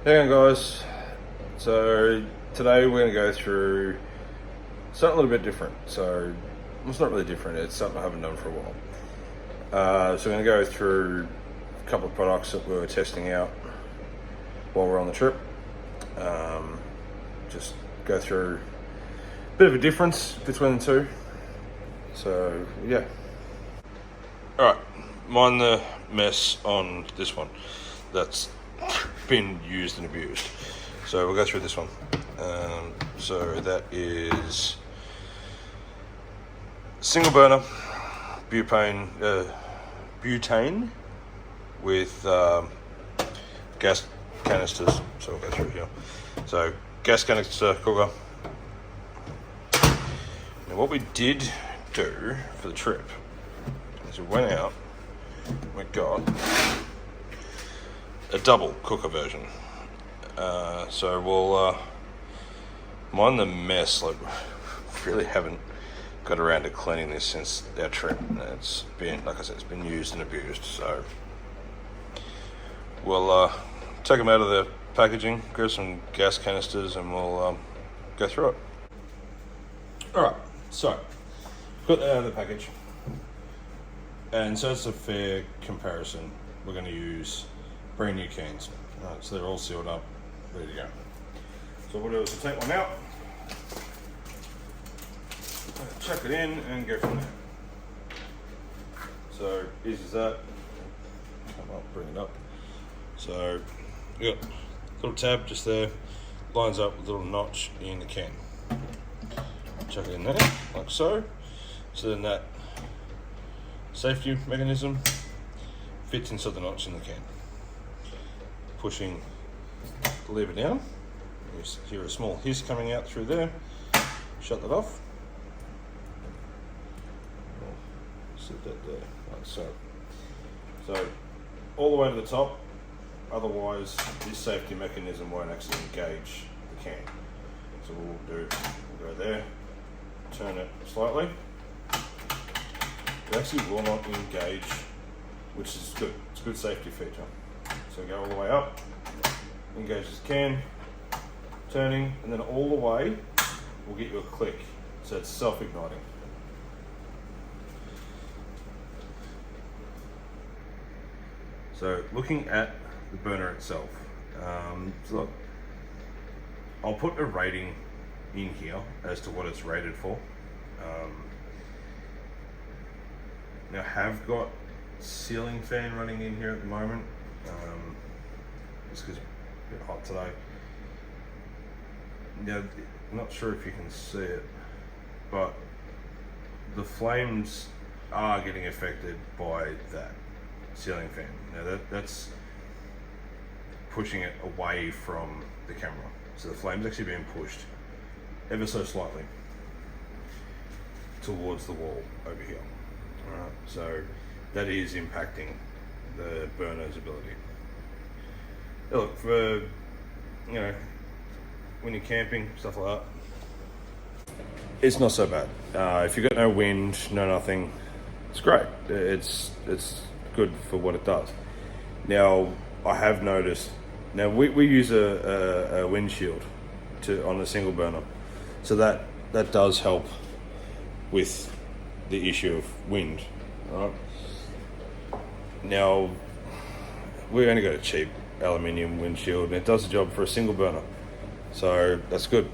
Hang on guys, so today we're going to go through something a little bit different. So it's not really different, it's something I haven't done for a while. So we're going to go through a couple of products that we were testing out while we're on the trip. Just go through a bit of a difference between the two. So yeah. Alright, mind the mess on this one that's been used and abused. So we'll go through this one. So that is single burner butane with gas canisters. So we'll go through here. So gas canister cooker. Now what we did do for the trip is we went out, we got a double cooker version. So we'll mind the mess. Like, really haven't got around to cleaning this since our trip. It's been, like I said, it's been used and abused. So we'll take them out of the packaging, grab some gas canisters, and we'll go through it. All right, so put that out of the package, and so it's a fair comparison. We're going to use brand new cans. Right, so they're all sealed up, ready to go. So what we'll do is we'll take one out, chuck it in, and go from there. So easy as that. I'll bring it up. So you got a little tab just there, lines up with a little notch in the can. Chuck it in there, like so. So then that safety mechanism fits inside the notch in the can. Pushing the lever down, you hear a small hiss coming out through there. Shut that off. Set that there, like so. So all the way to the top, otherwise this safety mechanism won't actually engage the can. So what we'll do, we'll go there, turn it slightly. It actually will not engage, which is good. It's a good safety feature. So go all the way up, engage this can, turning, and then all the way will get you a click. So it's self-igniting. So looking at the burner itself, so look, I'll put a rating in here as to what it's rated for. Now I have got ceiling fan running in here at the moment, just because it's a bit hot today. Now, I'm not sure if you can see it, but the flames are getting affected by that ceiling fan. Now that's pushing it away from the camera. So the flame's actually being pushed ever so slightly towards the wall over here. Alright, so that is impacting the burner's ability. Now look, for when you're camping, stuff like that, it's not so bad. If you've got no wind, no nothing, it's great. It's good for what it does. Now I have noticed. Now we use a windshield on the single burner, so that does help with the issue of wind. Right. Now we only got a cheap aluminium windshield, and it does the job for a single burner, so that's good.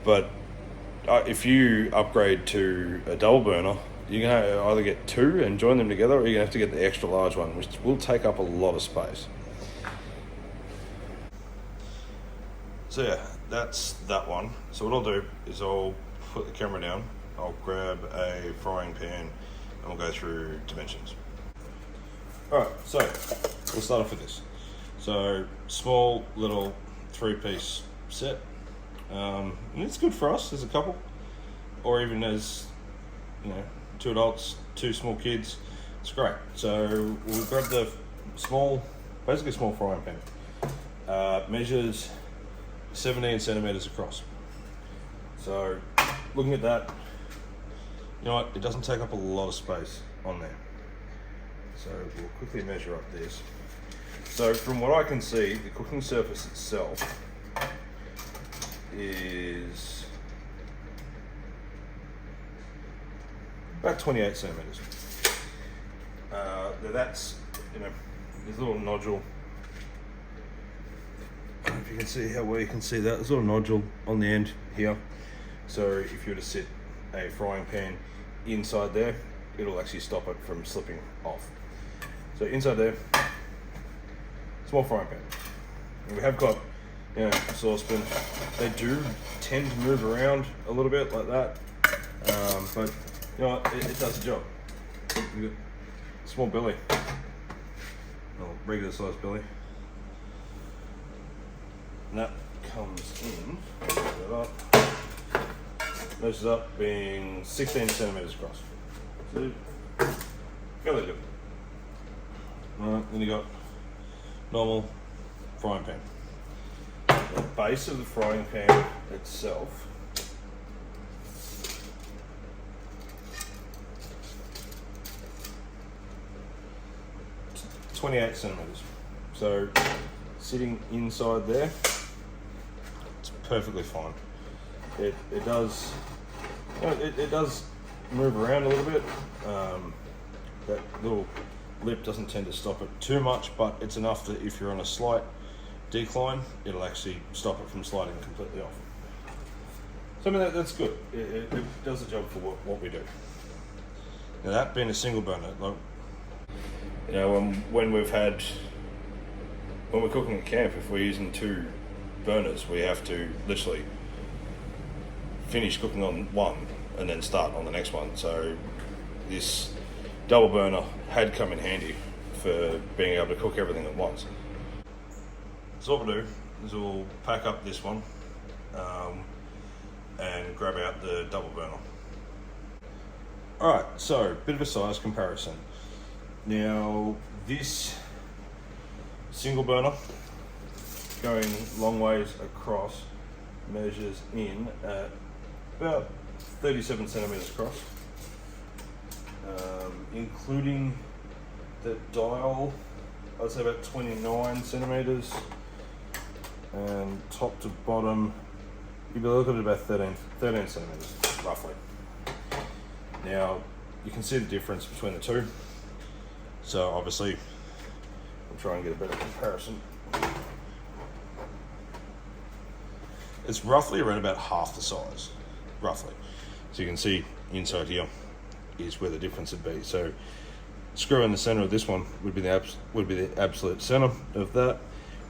But if you upgrade to a double burner, you're going to either get two and join them together, or you're going to have to get the extra large one, which will take up a lot of space. So yeah, that's that one. So what I'll do is I'll put the camera down, I'll grab a frying pan, and we'll go through dimensions. Alright, so we'll start off with this. So small little 3-piece set, and it's good for us as a couple, or even as 2 adults, 2 small kids. It's great. So we'll grab the basically small frying pan. Measures 17 centimeters across. So looking at that, you know what, it doesn't take up a lot of space on there. So we'll quickly measure up this. So from what I can see, the cooking surface itself is about 28 centimeters. That's, there's a little nodule. I don't know if you can see how well you can see that. There's a little nodule on the end here. So if you were to sit a frying pan inside there, it'll actually stop it from slipping off. So inside there, small frying pan. And we have got, a saucepan. They do tend to move around a little bit like that, but it does the job. We've got small belly, regular sized belly, and that comes in. Measures up being 16 centimeters across. So fairly good. Alright, then you got normal frying pan. The base of the frying pan itself is 28 centimeters. So sitting inside there, it's perfectly fine. It does, it does move around a little bit. That little lip doesn't tend to stop it too much, but it's enough that if you're on a slight decline, it'll actually stop it from sliding completely off. So that's good. It does the job for what we do. Now that being a single burner, when we're cooking at camp, if we're using 2 burners, we have to literally finish cooking on one and then start on the next one. So this double burner had come in handy for being able to cook everything at once. So what we'll do is we'll pack up this one and grab out the double burner. Alright, so bit of a size comparison. Now this single burner going long ways across measures in at about 37 centimeters across, including the dial, I'd say about 29 centimeters, and top to bottom, you'd be looking at about 13 centimeters, roughly. Now, you can see the difference between the two, so obviously, I'll try and get a better comparison. It's roughly around about half the size, roughly. So you can see inside here is where the difference would be. So screw in the center of this one would be the absolute center of that,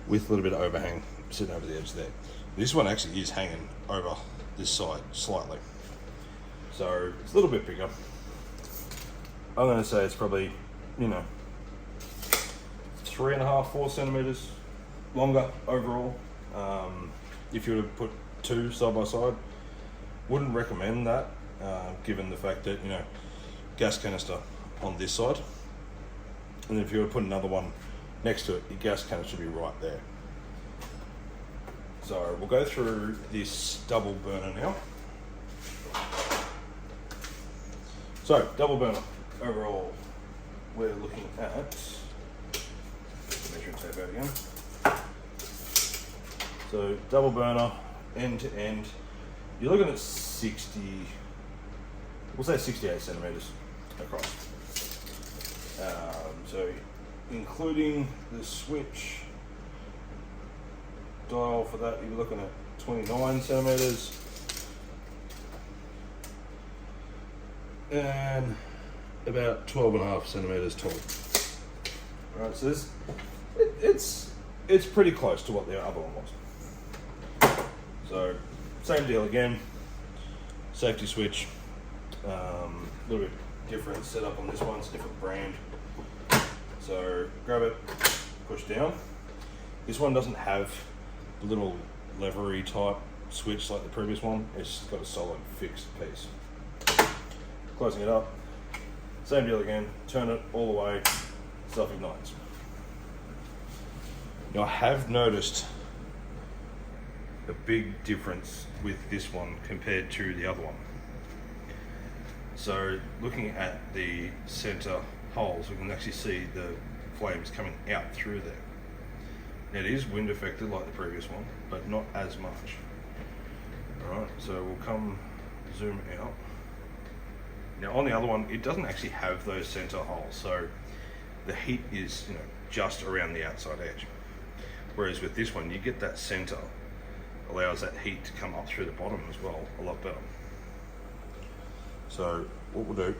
with a little bit of overhang sitting over the edge there. This one actually is hanging over this side slightly, so it's a little bit bigger. I'm going to say it's probably 3.5-4 centimeters longer overall. If you were to put 2 side by side, wouldn't recommend that, given the fact that gas canister on this side, and if you were to put another one next to it, your gas canister should be right there. So we'll go through this double burner now. So double burner overall, we're looking at, measuring tape out again. So double burner, end to end, you're looking at 68 centimeters across. So including the switch dial for that, you're looking at 29 centimeters. And about 12.5 centimeters tall. Alright, so it's pretty close to what the other one was. So same deal again, safety switch, a little bit different setup on this one, it's a different brand. So grab it, push down. This one doesn't have the little levery type switch like the previous one, it's got a solid fixed piece. Closing it up, same deal again, turn it all the way, self ignites. Now I have noticed a big difference with this one compared to the other one. So looking at the center holes, we can actually see the flames coming out through there. It is wind affected like the previous one, but not as much. Alright, so we'll come zoom out. Now on the other one, it doesn't actually have those center holes, so the heat is, you know, just around the outside edge. Whereas with this one, you get that center, allows that heat to come up through the bottom as well, a lot better. So what we'll do,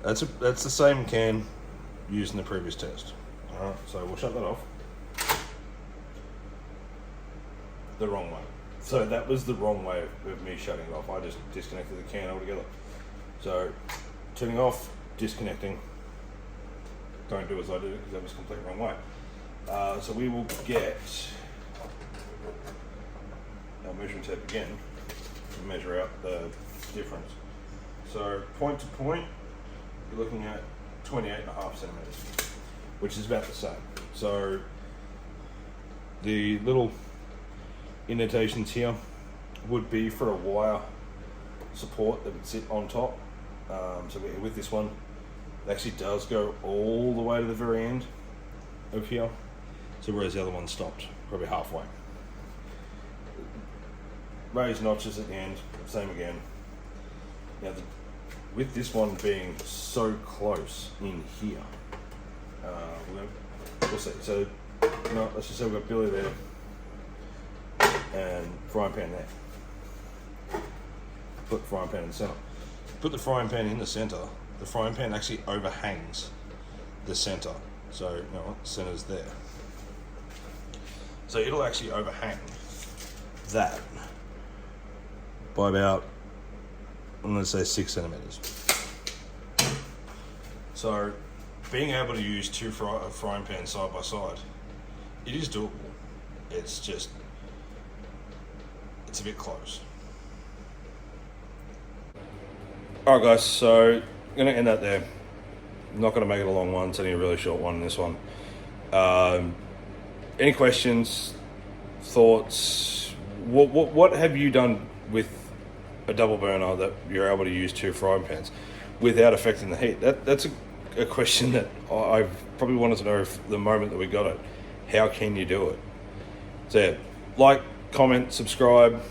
that's the same can used in the previous test. Alright, so we'll shut that off. The wrong way. So that was the wrong way of me shutting it off. I just disconnected the can altogether. So turning off, disconnecting. Don't do as I did because that was completely wrong way. So we will get our measuring tape again to measure out the difference. So point to point, you're looking at 28.5 centimeters, which is about the same. So the little indentations here would be for a wire support that would sit on top. So with this one, it actually does go all the way to the very end of here. So whereas the other one stopped probably halfway. Raised notches at the end, same again. Now with this one being so close in here, we'll see. So let's just say we've got Billy there and frying pan there. Put the frying pan in the center. Put the frying pan in the center. The frying pan actually overhangs the center. So you know what? Center's there. So it'll actually overhang that by about, I'm going to say 6 centimeters. So being able to use two frying pans side by side, it is doable. It's just, it's a bit close. Alright guys, so I'm going to end that there. I'm not going to make it a long one, it's only a really short one in this one. Any questions, thoughts? What have you done with a double burner that you're able to use two frying pans without affecting the heat? That's a question that I've probably wanted to know the moment that we got it. How can you do it? So yeah, like, comment, subscribe.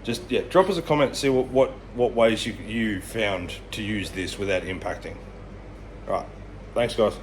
Just drop us a comment, see what ways you found to use this without impacting. All right, thanks guys.